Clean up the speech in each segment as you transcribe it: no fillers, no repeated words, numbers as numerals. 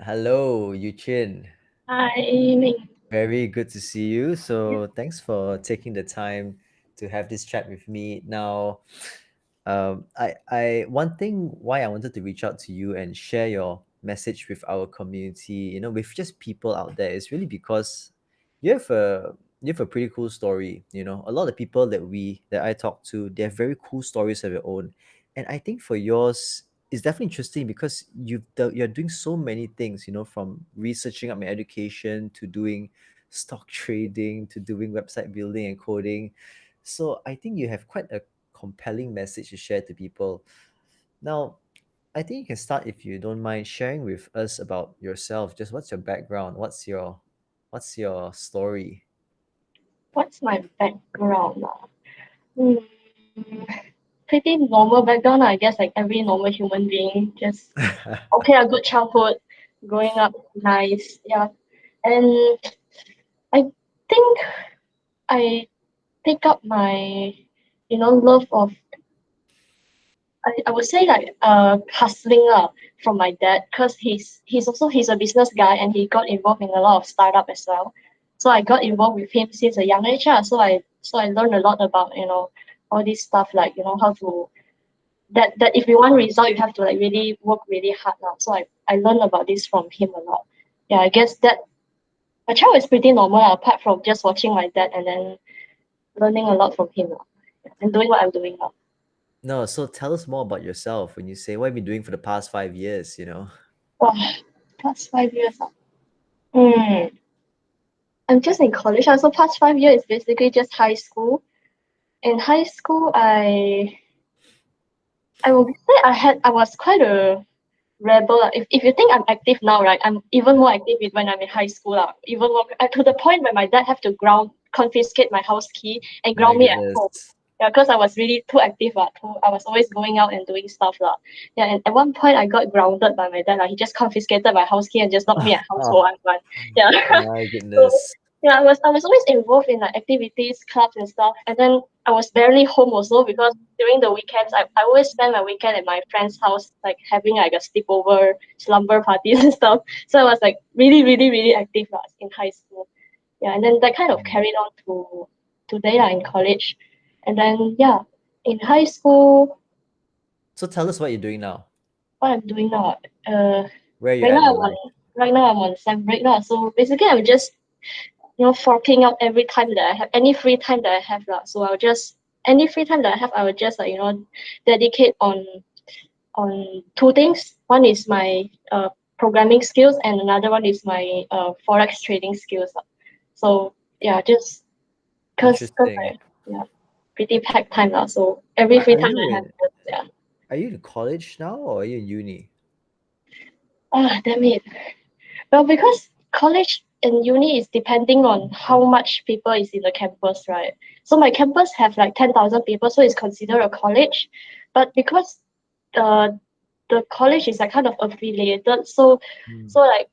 Hello, Yuchin. Hi, Very good to see you. So thanks for taking the time to have this chat with me. Now, one thing why I wanted to reach out to you and share your message with our community, with just people out there, is really because you have a you have a pretty cool story. A lot of people that I talk to, they have very cool stories of their own, and I think for yours it's definitely interesting because you're doing so many things. From researching up my education to doing stock trading to doing website building and coding. So I think you have quite a compelling message to share to people. Now, I think you can start if you don't mind sharing with us about yourself. Just what's your background? What's your story? what's my background? Hmm, Pretty normal background, I guess, like every normal human being. Just okay, a good childhood, growing up nice, yeah. And I think I pick up my, love of I would say like hustling from my dad because he's a business guy and he got involved in a lot of startup as well. So I got involved with him since a young age. So I learned a lot about all this stuff like how to that if you want result you have to like really work really hard now. So I learned about this from him a lot. Yeah, I guess that my child is pretty normal apart from just watching my dad and then learning a lot from him and doing what I'm doing now. No, so tell us more about yourself when you say what have you been doing for the past 5 years. Wow, past 5 years. I'm just in college. So past 5 years is basically just high school. In high school, I would say I was quite a rebel. If you think I'm active now, right? I'm even more active when I'm in high school. Even more to the point where my dad have to confiscate my house key and My ground me at home. goodness. Yeah, because I was really too active. I was always going out and doing stuff. Yeah, and at one point I got grounded by my dad. He just confiscated my house key and just locked me at house for Oh, 1 month. Yeah. my So goodness. yeah, I was always involved in like activities, clubs and stuff. And then I was barely home also because during the weekends I always spend my weekend at my friend's house, like having like a sleepover, slumber parties and stuff. So I was like really, really, really active in high school. Yeah, and then that kind of Mm. carried on to today in college. And then yeah, in high school, So tell us what you're doing now. what I'm doing now, uh, Where you're right at now in I'm life. on right now I'm on sem break now. So basically I'm just forking out every time that I have any free time that I have lah. So I'll just any free time that I have, I will just like dedicate on two things. One is my programming skills, and another one is my forex trading skills lah. So yeah, just cause Interesting. yeah, pretty packed time lah. So every Are, free are time you I have, in just, yeah. are you in college now or are you in uni? Damn it. Well, because college and uni is depending on how much people is in the campus, right? So my campus have like 10,000 people, so it's considered a college. But because the the college is like kind of affiliated, Mm. so like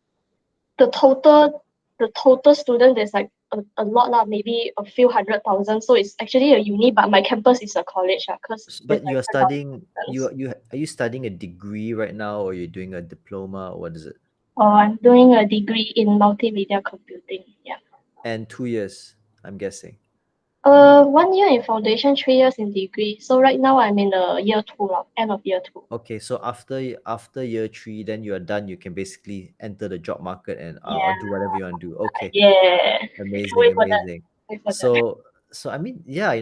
the total student there's like a lot lah, maybe a few 100,000. So it's actually a uni, but my campus is a college because there's But like you're 10,000 studying students. are you studying a degree right now or you're doing a diploma or what is it? I'm doing a degree in multimedia computing. Yeah. And 2 years, I'm guessing. 1 year in foundation, 3 years in degree. So right now I'm in the year two, end of year two. Okay, so after year three, then you are done. You can basically enter the job market and or do Yeah, whatever you want to do. Okay, yeah. Can't amazing, wait for that. amazing. Wait for that. So I mean, yeah,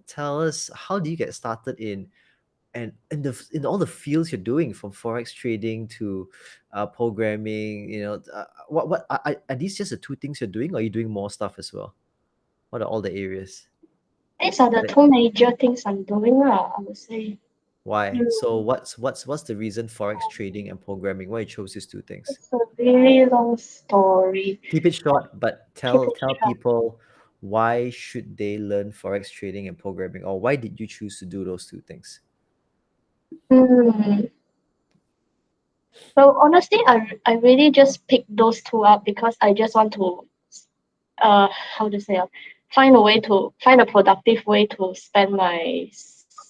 tell us how do you get started and in all the fields you're doing from forex trading to programming. What are these just the two things you're doing, or are you doing more stuff as well? What are all the areas? These are the Like, two major things I'm doing, I would say. why? So Hmm, what's the reason forex trading and programming? Why you chose these two things? It's a really long story. Keep it But short, but keep tell it tell short. people why should they learn forex trading and programming, or why did you choose to do those two things? Hmm. So honestly, I really just picked those two up because I just want to how to say find a productive way to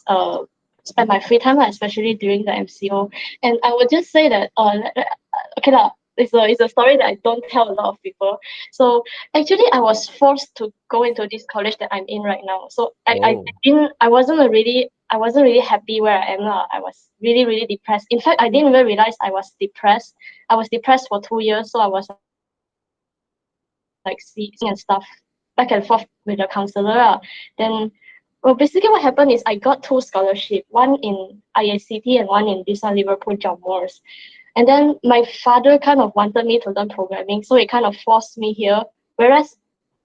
uh spend my free time lah, especially during the MCO. And I would just say that okay lah, It's a story that I don't tell a lot of people. So actually, I was forced to go into this college that I'm in right now. So Oh, I wasn't really happy where I am now. I was really really depressed. In fact, I didn't even realize I was depressed. I was depressed for 2 years. So I was like seeing and stuff back and forth with the counselor. Then well, basically, what happened is I got two scholarships, one in IACT and one in this one Liverpool Job Wars. And then my father kind of wanted me to learn programming, so it kind of forced me here. Whereas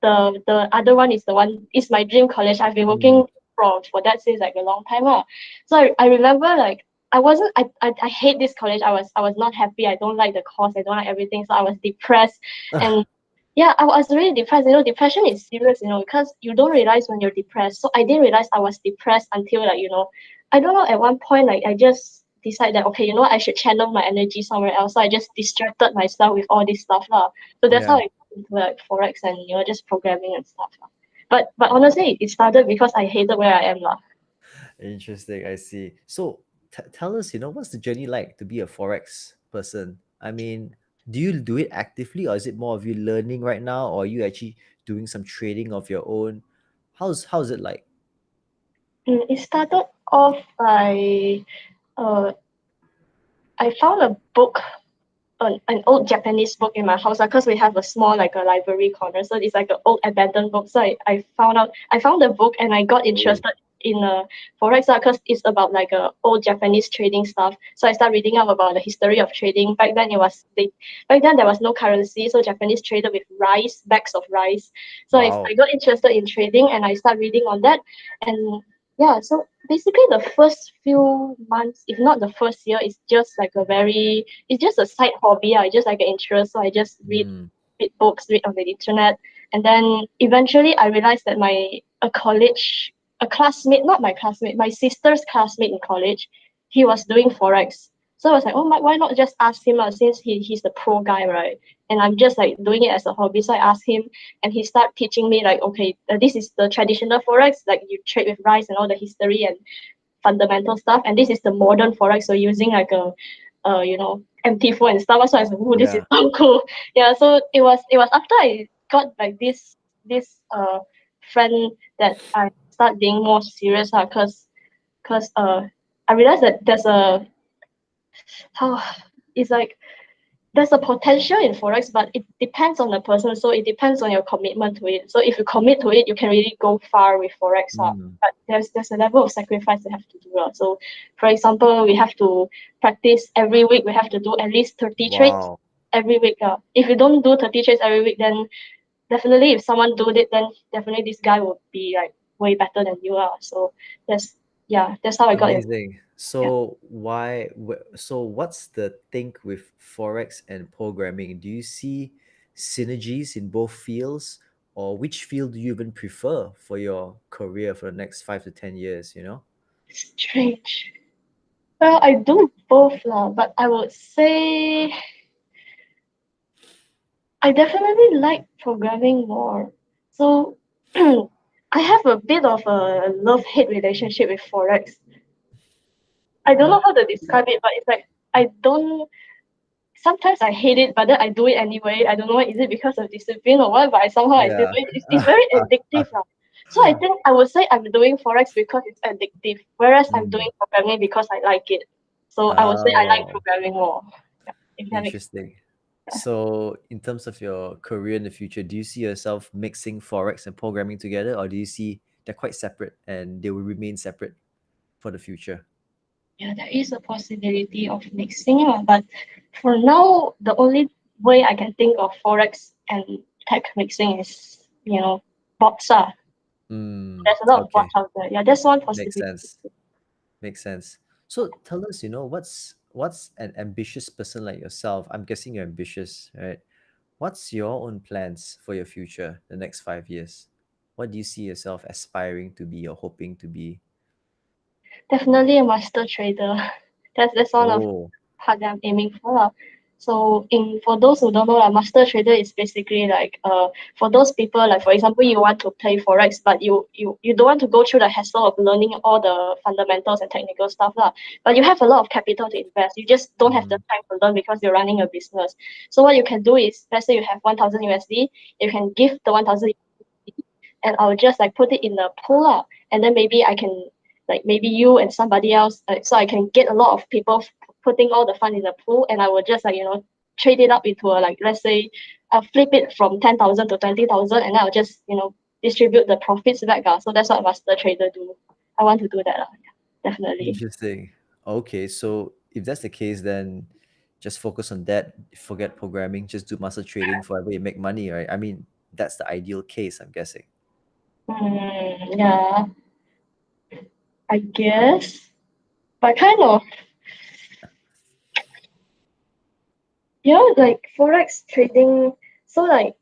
the other one is the one is my dream college. I've been mm, working for that since like a long time. So I remember like I hate this college. I was not happy. I don't like the course. I don't like everything. So I was depressed and yeah, I was really depressed. Depression is serious, because you don't realize when you're depressed. So I didn't realize I was depressed until like, I don't know, at one point, like I just decided that, okay, I should channel my energy somewhere else. So I just distracted myself with all this stuff. Lah. So that's how yeah. I got into like Forex and, just programming and stuff. Lah. But honestly, it started because I hated where I am. Lah. Interesting. I see. So tell us, what's the journey like to be a forex person? I mean, do you do it actively, or is it more of you learning right now, or are you actually doing some trading of your own? How's it like? It started off by uh, I found a book an old Japanese book in my house because we have a small like a library corner. So it's like an old abandoned book. So I found the book and I got Oh, interested in forex because it's about like old Japanese trading stuff. So I started reading up about the history of trading. Back then there was no currency, so Japanese traded with rice, bags of rice. So I wow. got interested in trading and I started reading on that. And yeah, so basically the first few months, if not the first year, it's just a side hobby. I just like an interest, so I just Mm, read books, read on the internet, and then eventually I realized that a classmate, not my classmate, my sister's classmate in college, he was doing forex. So I was like, oh my, why not just ask him since he's the pro guy, right? And I'm just like doing it as a hobby. So I asked him, and he started teaching me like, okay, this is the traditional forex, like you trade with rice and all the history and fundamental stuff, and this is the modern forex. So using like MT4 and stuff. So I was like, oh, this is yeah. so cool. Yeah. So it was after I got like this friend that I start being more serious, cause I realized that how it's like there's a potential in forex, but it depends on the person. So it depends on your commitment to it. So if you commit to it, you can really go far with forex. Mm, But there's a level of sacrifice you have to do. So for example, we have to practice every week. We have to do at least 30 trades wow. every week. If you don't do 30 trades every week, then definitely if someone do it, then definitely this guy will be like way better than you are. So that's that's how I got in. Amazing. Yeah. So what's the think with forex and programming? Do you see synergies in both fields, or which field do you even prefer for your career for the next 5 to 10 years? Strange. Well, I do both lah, but I would say I definitely like programming more. So I have a bit of a love-hate relationship with Forex. I don't know how to describe it, but it's like I don't sometimes I hate it, but then I do it anyway. I don't know, is it because of discipline or what, but I still Yeah. do it. It's very addictive. So I think I would say I'm doing Forex because it's addictive, whereas I'm doing Mm. programming because I like it. So I would say I like Oh, programming more. Yeah, if that makes interesting. sense. So, in terms of your career in the future, do you see yourself mixing forex and programming together, or do you see they're quite separate and they will remain separate for the future? Yeah, there is a possibility of mixing, but for now, the only way I can think of forex and tech mixing is, bots. Mm, There's a lot of okay, bots out there. Yeah, that's one makes possibility. sense. Makes sense. So tell us, what's an ambitious person like yourself? I'm guessing you're ambitious, right? What's your own plans for your future, the next 5 years? What do you see yourself aspiring to be or hoping to be? Definitely a master trader. That's one of Oh, part that I'm aiming for. So in for those who don't know, like master trader is basically like for those people like for example you want to play forex but you don't want to go through the hassle of learning all the fundamentals and technical stuff lah. But you have a lot of capital to invest. You just don't have the Mm, time to learn because you're running a business. So what you can do is let's say you have 1,000 USD, you can give the 1,000 and I'll just like put it in the pool lah. And then maybe I can like maybe you and somebody else so I can get a lot of people putting all the fund in the pool and I will just like trade it up into a like let's say I'll flip it from 10,000 to 20,000 and I'll just distribute the profits back. So that's what master trader do. I want to do that. Yeah, definitely. interesting. Okay, so if that's the case, then just focus on that. Forget programming. Just do master trading forever. You make money, right? I mean, that's the ideal case, I'm guessing. Yeah, I guess. But kind of, like forex trading. So like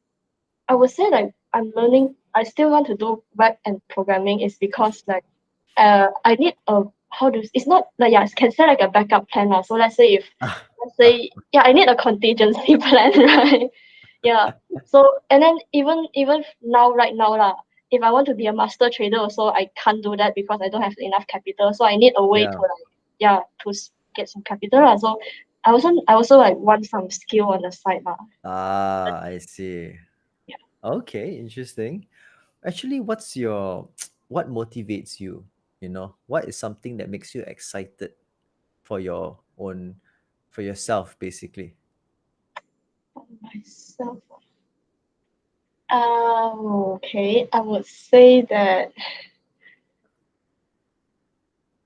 I would say like I'm learning. I still want to do web and programming is because like I need a how do it's not like yeah can say like a backup plan now. So let's say yeah I need a contingency plan right. Yeah. So and then even now right now lah, if I want to be a master trader also I can't do that because I don't have enough capital. So I need a way to Yeah. like yeah get some capital lah. So I also like want some skill on the side lah. Ah, I see. Yeah. Okay, interesting. Actually, what's your what motivates you? What is something that makes you excited for your own for yourself, basically? Myself. Okay. I would say that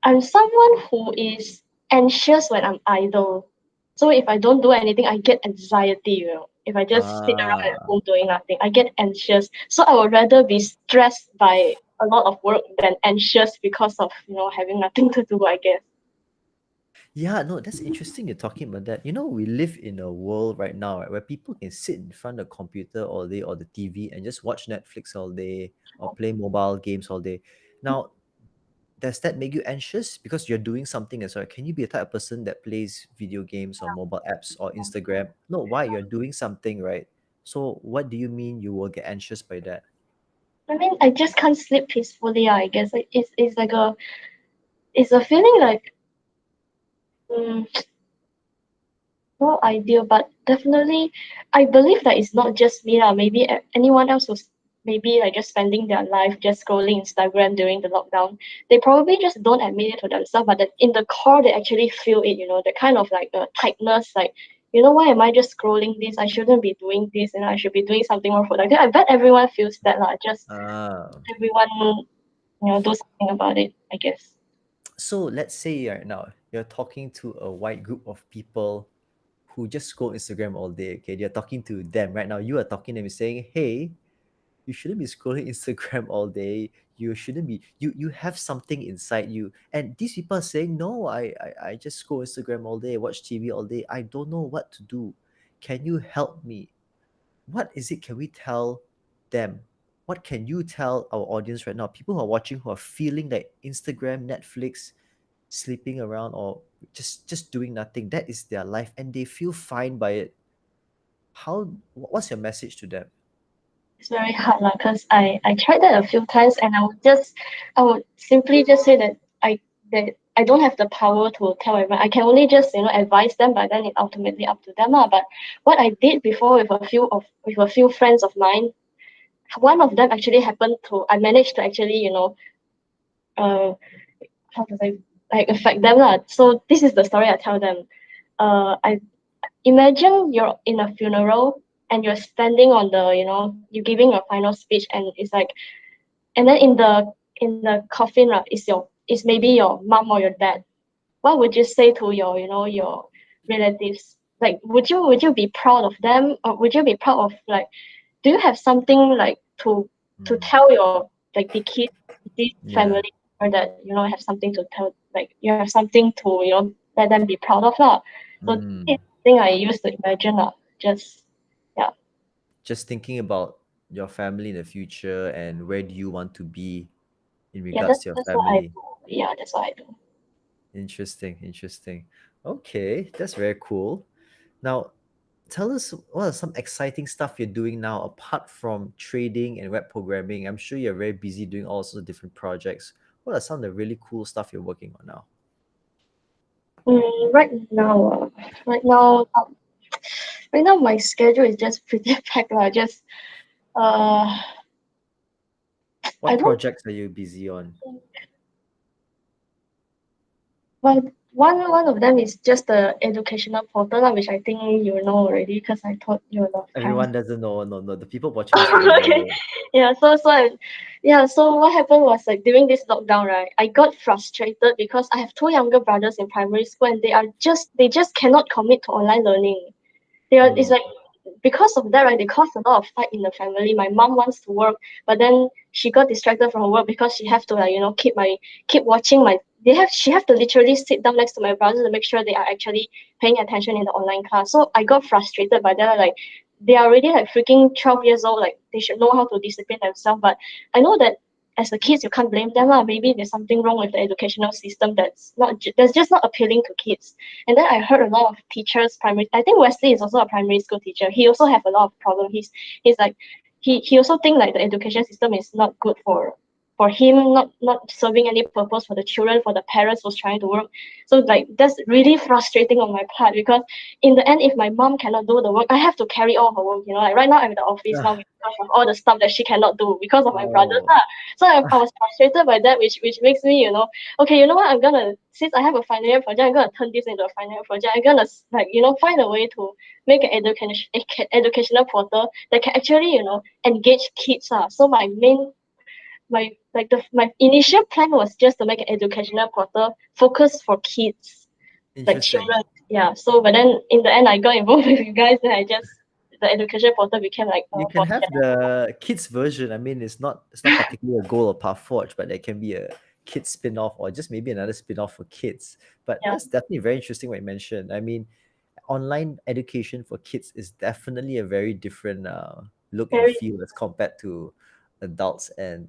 I'm someone who is anxious when I'm idle. So if I don't do anything, I get anxiety. If I just sit around at Ah, home doing nothing, I get anxious. So I would rather be stressed by a lot of work than anxious because of having nothing to do, I guess. yeah, no, that's interesting you're talking about that. We live in a world right now, right, where people can sit in front of the computer all day or the TV and just watch Netflix all day or play mobile games all day. Now, does that make you anxious because you're doing something as well? Can you be a type of person that plays video games or mobile apps or Instagram? No, why? You're doing something, right? So what do you mean you will get anxious by that? I mean, I just can't sleep peacefully, I guess. It's like it's a feeling like mm, not ideal, but definitely, I believe that it's not just me lah. Maybe anyone else who's maybe like just spending their life just scrolling Instagram during the lockdown, they probably just don't admit it to themselves, but that in the core they actually feel it. The kind of like a tightness, like why am I just scrolling this? I shouldn't be doing this, and I should be doing something more productive. I bet everyone feels that lah. Just Ah, everyone do something about it. I guess. so let's say right now you're talking to a wide group of people who just scroll Instagram all day. Okay, you're talking to them right now. You are talking to them, saying, "Hey, you shouldn't be scrolling Instagram all day. You shouldn't be. You have something inside you." And these people are saying, "No, I just scroll Instagram all day, watch TV all day. I don't know what to do. Can you help me? What is it? Can we tell them? What can you tell our audience right now? People who are watching who are feeling like Instagram, Netflix, sleeping around or just doing nothing. That is their life, and they feel fine by it. What's your message to them? It's very hard lah, cause I tried that a few times, and I would simply just say that I don't have the power to tell everyone. I can only just advise them, but then it's ultimately up to them lah. But what I did before with a few friends of mine, one of them actually happened to I managed to actually uh how to say like affect them lah. So this is the story I tell them. I imagine you're in a funeral and you're standing on the you're giving your final speech, and it's like and then in the coffin right is maybe your mom or your dad. What would you say to your relatives? Like would you be proud of them, or would you be proud of like do you have something like to Mm, tell your like the kid this yeah. family, or that have something to tell, like you have something to let them be proud of lah. So this Mm. thing I used to imagine lah, just yeah. Just thinking about your family in the future and where do you want to be in Yeah, regards that's to your that's what I family. do. Yeah, that's what I do. Interesting, interesting. Okay, that's very cool. Now, tell us what are some exciting stuff you're doing now apart from trading and web programming. I'm sure you're very busy doing all sorts of different projects. What are some of the really cool stuff you're working on now? Right now, right now, right now my schedule is just pretty packed lah. Just uh, I What don't projects are you busy on? think. Well, one of them is just the educational portal lah, which I think you know already because I told you a lot of times. Everyone doesn't know. No, no, the people watching this wouldn't Okay. know. Yeah, so what happened was like during this lockdown, right? I got frustrated because I have two younger brothers in primary school and they just cannot commit to online learning. It's Mm, like because of that, right, they caused a lot of fight in the family. My mom wants to work, but then she got distracted from her work because she have to like, keep watching my she have to literally sit down next to my brothers to make sure they are actually paying attention in the online class. So I got frustrated by that. Like they are already like freaking 12 years old, like they should know how to discipline themselves. But I know that as the kids you can't blame them. Maybe there's something wrong with the educational system that's just not appealing to kids. And then I heard a lot of teachers, primary. I think Wesley is also a primary school teacher. He also have a lot of problem. He's like he also think like the education system is not good for him, not serving any purpose for the children, for the parents who's trying to work. So like that's really frustrating on my part because in the end, if my mom cannot do the work, I have to carry all her work. Like right now I'm in the office now ah, because of all the stuff that she cannot do because of my brothers. oh, So I was frustrated by that, which makes me, okay, you know what? I'm gonna since I have a final year project, I'm gonna turn this into a final year project. I'm gonna like find a way to make an educational portal that can actually engage kids. So my initial plan was just to make an educational portal focused for kids, like interesting. children. Yeah. So but then in the end, I got involved with you guys, and I just the education portal became like You can for have the kids version. I mean, it's not particularly a goal or path forge, but there can be a kids spin-off or just maybe another spin-off for kids. But yeah, that's definitely very interesting what you mentioned. I mean, online education for kids is definitely a very different look and very feel as compared to adults and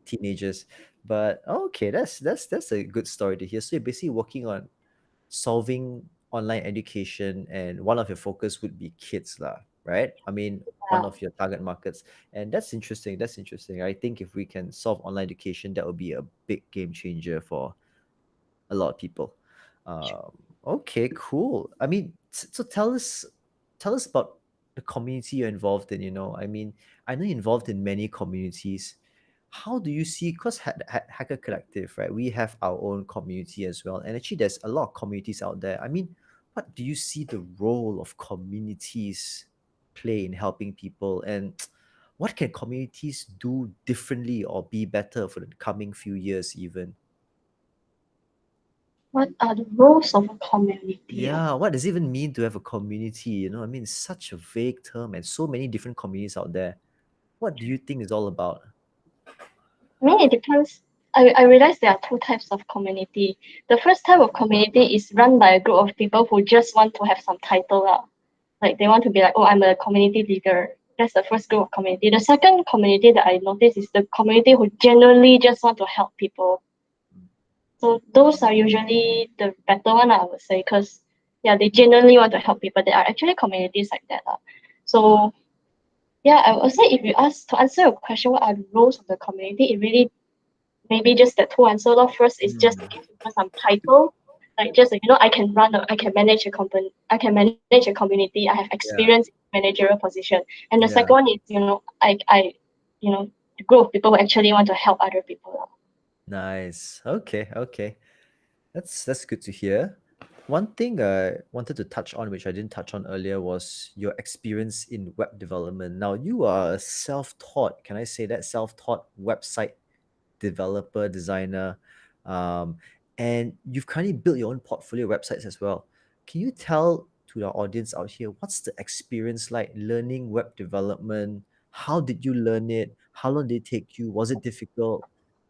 teenagers. But okay, that's a good story to hear. So you're basically working on solving online education, and one of your focus would be kids lah, right? I mean, one yeah, of your target markets. And that's interesting. I think if we can solve online education, that would be a big game changer for a lot of people. Okay, cool. I mean, so tell us about the community you're involved in. I mean, I know you're involved in many communities. How do you see? Because Hacker Collective, right? We have our own community as well, and actually, there's a lot of communities out there. I mean, what do you see the role of communities play in helping people, and what can communities do differently or be better for the coming few years, even? what are the roles of a community? Yeah, what does it even mean to have a community? I mean, it's such a vague term and so many different communities out there. What do you think it's all about? I mean, it depends. I realize there are two types of community. The first type of community is run by a group of people who just want to have some title. Like they want to be like, oh, I'm a community leader. That's the first group of community. The second community that I notice is the community who genuinely just want to help people. So those are usually the better one, I would say, because yeah, they genuinely want to help people. There are actually communities like that. So yeah, I would say if you ask to answer your question, what are the roles of the community? It really maybe just the two answer. First is just to Mm, give people some title. Like just I can manage a company, I can manage a community, I have experience yeah, in managerial position. And the second yeah. one is, the group of people who actually want to help other people. Nice. Okay, okay. That's good to hear. One thing I wanted to touch on, which I didn't touch on earlier, was your experience in web development. Now, you are a self-taught, can I say that, self-taught website developer, designer, um, and you've currently built your own portfolio websites as well. Can you tell to our audience out here what's the experience like learning web development? How did you learn it? How long did it take you? Was it difficult?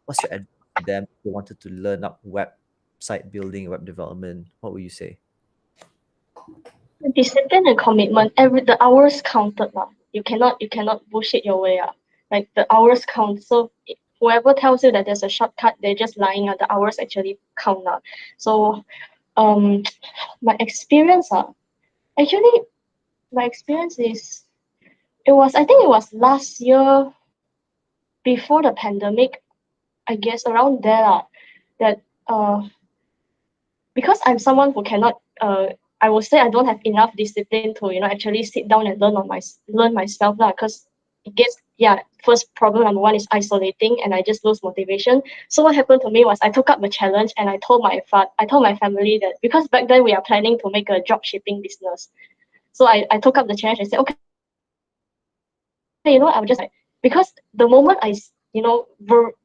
What's your advice to them if they wanted to learn up website building, web development? What would you say? Discipline and commitment. The hours counted lah. You cannot bullshit your way up. Like the hours count. So whoever tells you that there's a shortcut, they're just lying. The hours actually count now. So um, my experience actually my experience is it was I think it was last year before the pandemic, I guess around there that uh because I'm someone who cannot I would say I don't have enough discipline to actually sit down and learn myself lah. Because it gets yeah, first problem number one is isolating and I just lose motivation. So what happened to me was I took up the challenge and I told my family that because back then we are planning to make a drop shipping business. So I took up the challenge and said, okay, I will just like because the moment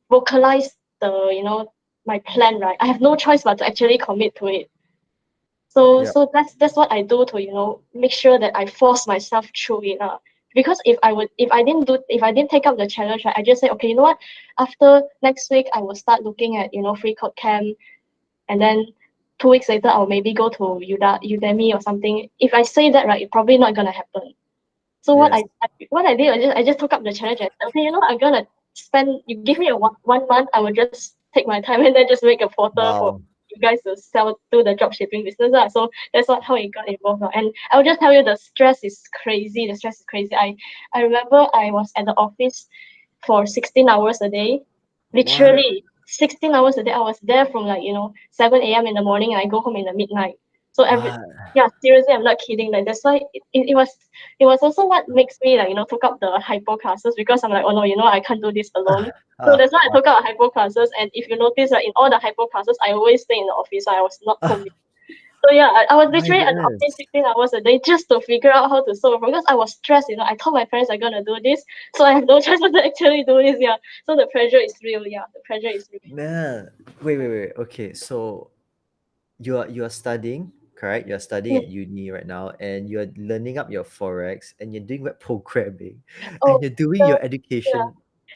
vocalize my plan, right, I have no choice but to actually commit to it. Yeah. So that's what I do to make sure that I force myself through it. Because if I didn't take up the challenge, right, I just say, okay, you know what, after next week I will start looking at free code camp, and then 2 weeks later I'll maybe go to Udemy or something. If I say that, right, it's probably not gonna happen. So Yes. what I did, I just took up the challenge and said, okay, I'm gonna spend. You give me a one month, I will just take my time and then just make a portal for Wow. you guys to sell do the drop shipping business. So that's what how it got involved. And I'll just tell you, the stress is crazy. The stress is crazy. I remember I was at the office for 16 hours a day, What? literally 16 hours a day. I was there from 7 a.m. in the morning and I go home in the midnight. So What? yeah, seriously, I'm not kidding. Like that's why it was also what makes me took up the hypo classes, because I'm like, oh no, I can't do this alone. So that's why I Wow. took up hypo classes. And if you notice, in all the hypo classes, I always stay in the office. So I was not home. So yeah, I was My literally at the office goodness. 16 hours a day just to figure out how to solve, because I was stressed. I told my parents I'm gonna do this, so I have no choice but to actually do this. Yeah. So the pressure is real. Yeah, the pressure is real. Man. Wait. Okay, so you are studying, correct? You're studying Mm. at uni right now, and you're learning up your forex, and you're doing web programming, and Oh, you're doing the your yeah, education.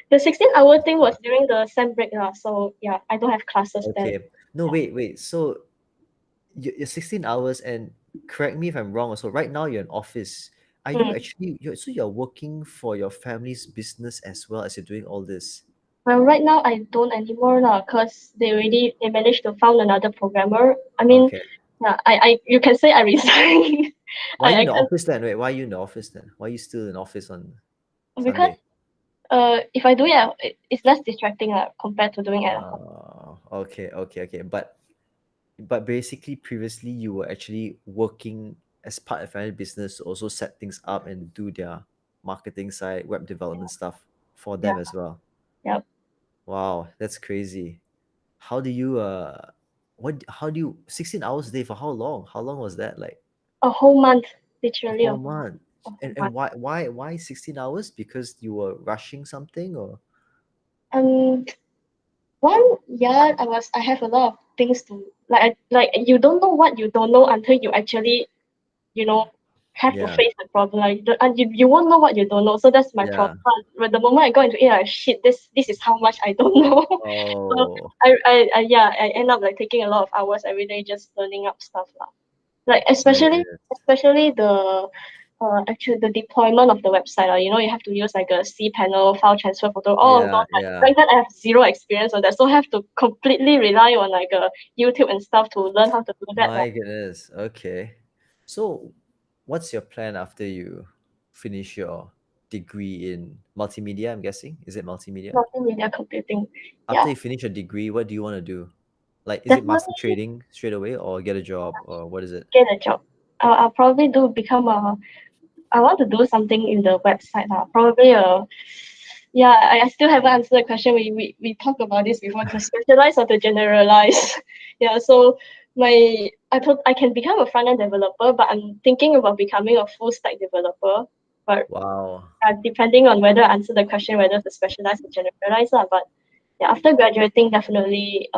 the 16-hour thing was during the sem break lah. So yeah, I don't have classes then. Okay. No, wait. So you're 16 hours, and correct me if I'm wrong. So right now you're in office. Are you Mm. actually you're working for your family's business as well as you're doing all this? Well, right now I don't anymore lah, cause they managed to found another programmer. I mean, Okay. yeah, I you can say I resigned. Why are you I in the can't, office then? Wait, why are you in the office then? Why are you still in office on because Sunday? if I do it, it's less distracting compared to doing it at home. Okay. But basically, previously you were actually working as part of family business to also set things up and do their marketing side, web development stuff for Yeah, them as well. yeah, Wow, that's crazy. How do you what how do you 16 hours a day for how long? How long was that? Like a whole month, a literally whole month. a whole And month. why 16 hours? Because you were rushing something or Um, one, yeah, I have a lot of things to like. You don't know what you don't know until you actually you know have to yeah, face the problem. And you won't know what you don't know. So that's my yeah. problem. But the moment I go into it, like shit, this is how much I don't know. So Oh I end up like taking a lot of hours every day just learning up stuff lah. Like my goodness. especially the actually the deployment of the website. You have to use like a cPanel, file transfer photo, all of those. Like Yeah. back then I have zero experience on that, so I have to completely rely on like YouTube and stuff to learn how to do that. My goodness. Okay. So, what's your plan after you finish your degree in multimedia? I'm guessing. Is it multimedia? Multimedia computing. After Yeah, you finish your degree, what do you want to do? Like, is it master definitely trading straight away or get a job or what is it? get a job. I'll probably do become a. I want to do something in the website. Probably a. Yeah, I still haven't answered the question. We talked about this before. To specialize or to generalize. Yeah. So I can become a front end developer, but I'm thinking about becoming a full stack developer. But Wow. depending on whether I answer the question, whether to specialize or generalize. But yeah, after graduating, definitely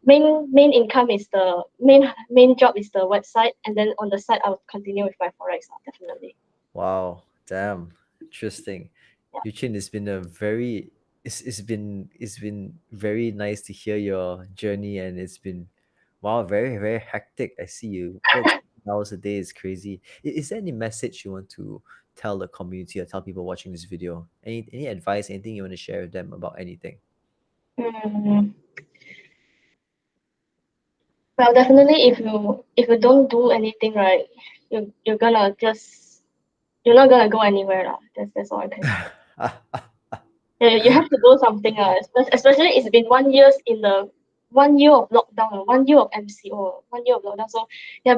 main income is the main job is the website, and then on the side I'll continue with my forex definitely. Wow. Damn. Interesting. Yeah. Yuchin, it's been a very it's been very nice to hear your journey, and it's been wow, very hectic. I see you work 6 hours a day is crazy. Is there any message you want to tell the community or tell people watching this video? Any advice, anything you want to share with them about anything? Mm, well, definitely if you don't do anything right, you're gonna just you're not gonna go anywhere lah. That's all I can say. Yeah, you have to do something especially it's been 1 year in the 1 year of lockdown, 1 year of MCO, 1 year of lockdown. So yeah,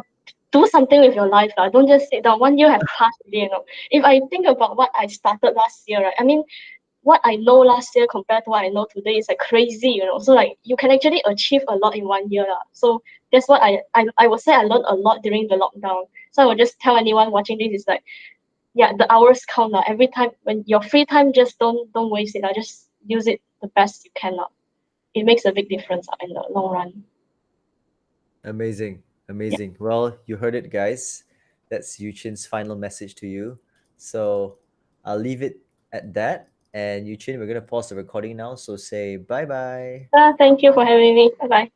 do something with your life lah. Don't just sit down. 1 year have passed already. If I think about what I started last year, right? I mean, what I know last year compared to what I know today is like crazy. So like you can actually achieve a lot in 1 year. So that's what I would say I learned a lot during the lockdown. So I would just tell anyone watching this is like, yeah, the hours count. Every time when your free time, just don't waste it. Just use it the best you can. It makes a big difference in the long run. Amazing, Yeah. amazing. Well, you heard it, guys. That's Yuchin's final message to you. So I'll leave it at that. And Yuchin, we're gonna pause the recording now. So say bye bye. Thank you for having me. Bye bye.